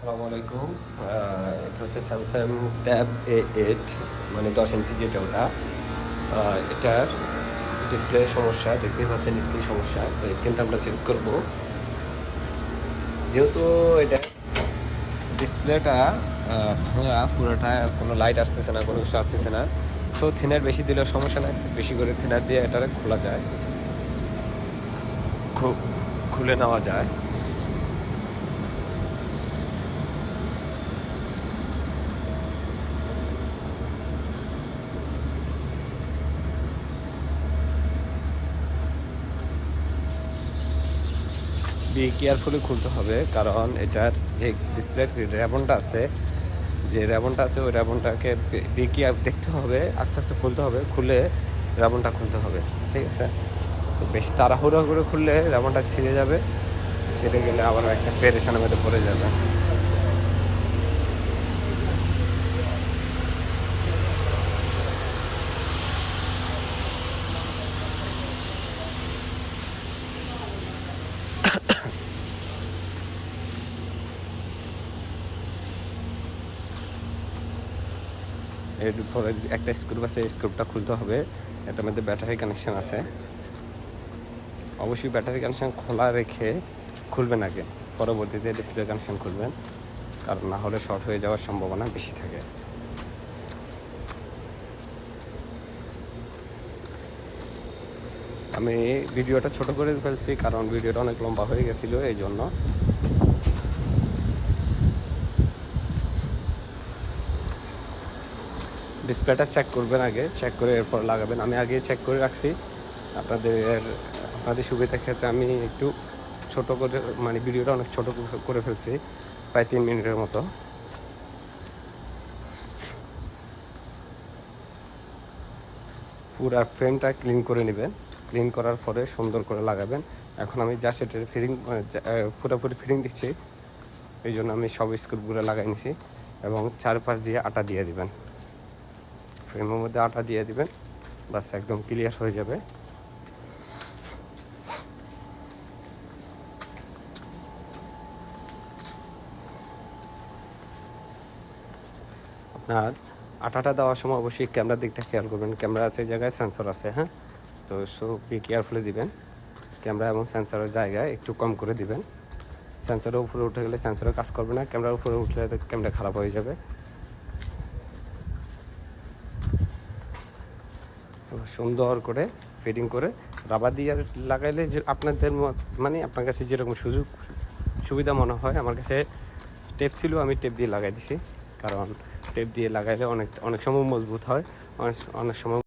আসসালামু আলাইকুম। এটা হচ্ছে স্যামসাং ট্যাব A8, মানে 10 ইঞ্চি যেটা ওটা। এটার ডিসপ্লে সমস্যা, দেখতেই পাচ্ছেন স্ক্রিন সমস্যা। তো স্ক্রিনটা আমরা চেঞ্জ করব। যেহেতু এটা ডিসপ্লেটা ভাঙা পুরোটা, কোনো লাইট আসতেছে না, কোনো কিছু আসতেছে না। সো থিনার বেশি দিলেও সমস্যা নাই, বেশি করে থিনার দিয়ে এটা খোলা যায়, খুলে নেওয়া যায়। বি কেয়ারফুলি খুলতে হবে, কারণ এটার যে ডিসপ্লে র্যাবনটা আছে, ওই র্যাবনটাকে বি কেয়ার দেখতে হবে, আস্তে আস্তে খুলতে হবে, খুলে র্যাবনটা খুলতে হবে, ঠিক আছে? তো বেশি তাড়াহুড়ো করে খুললে র্যাবনটা ছিঁড়ে যাবে, ছিঁড়ে গেলে আবার একটা পেরেশানের মধ্যে পড়ে যাবে। এরপরে একটা স্ক্রুপ আছে, স্ক্রুপটা খুলতে হবে। এটার মধ্যে ব্যাটারি কানেকশান আছে, অবশ্যই ব্যাটারি কানেকশান খোলা রেখে খুলবেন আগে, পরবর্তীতে ডিসপ্লে কানেকশান খুলবেন, কারণ না হলে শর্ট হয়ে যাওয়ার সম্ভাবনা বেশি থাকে। আমি ভিডিওটা ছোট করে ফেলছি, কারণ ভিডিওটা অনেক লম্বা হয়ে গেছিলো, এই জন্য। ডিসপ্লেটা চেক করবেন আগে, চেক করে এরপর লাগাবেন। আমি আগে চেক করে রাখছি, আপনাদের সুবিধার ক্ষেত্রে আমি একটু ছোট করে, মানে ভিডিওটা অনেক ছোট করে ফেলছি, প্রায় 3 মিনিটের মতো। পুরো ফ্রেমটা ক্লিন করে নেবেন, ক্লিন করার পরে সুন্দর করে লাগাবেন। এখন আমি জাস্ট এটার পুরোপুরি ফিটিং দিচ্ছি, এই জন্য আমি সব স্ক্রুপগুলো লাগাই নিছি, এবং চারপাশ দিয়ে আটা দিয়ে দিবেন, ফ্রেমের মধ্যে আটা দিয়ে দিবেন, বাস একদম ক্লিয়ার হয়ে যাবে। আপনার আটাটা দেওয়ার সময় অবশ্যই ক্যামেরার দিকটা খেয়াল করবেন, ক্যামেরা আছে জায়গায় সেন্সর আছে, হ্যাঁ? তো বি কেয়ারফুলি দিবেন, ক্যামেরা এবং সেন্সরের জায়গায় একটু কম করে দিবেন। সেন্সরের উপরে উঠে গেলে সেন্সরও কাজ করবে না, ক্যামেরার উপরে উঠলে ক্যামেরা খারাপ হয়ে যাবে। সুন্দর করে ফিটিং করে রাবার দিয়ে লাগাইলে, যে আপনাদের মানে আপনার কাছে যেরকম সুবিধা মনে হয়। আমার কাছে টেপ ছিল, আমি টেপ দিয়ে লাগাই দিছি, কারণ টেপ দিয়ে লাগাইলে অনেক সময় মজবুত হয়, অনেক সময়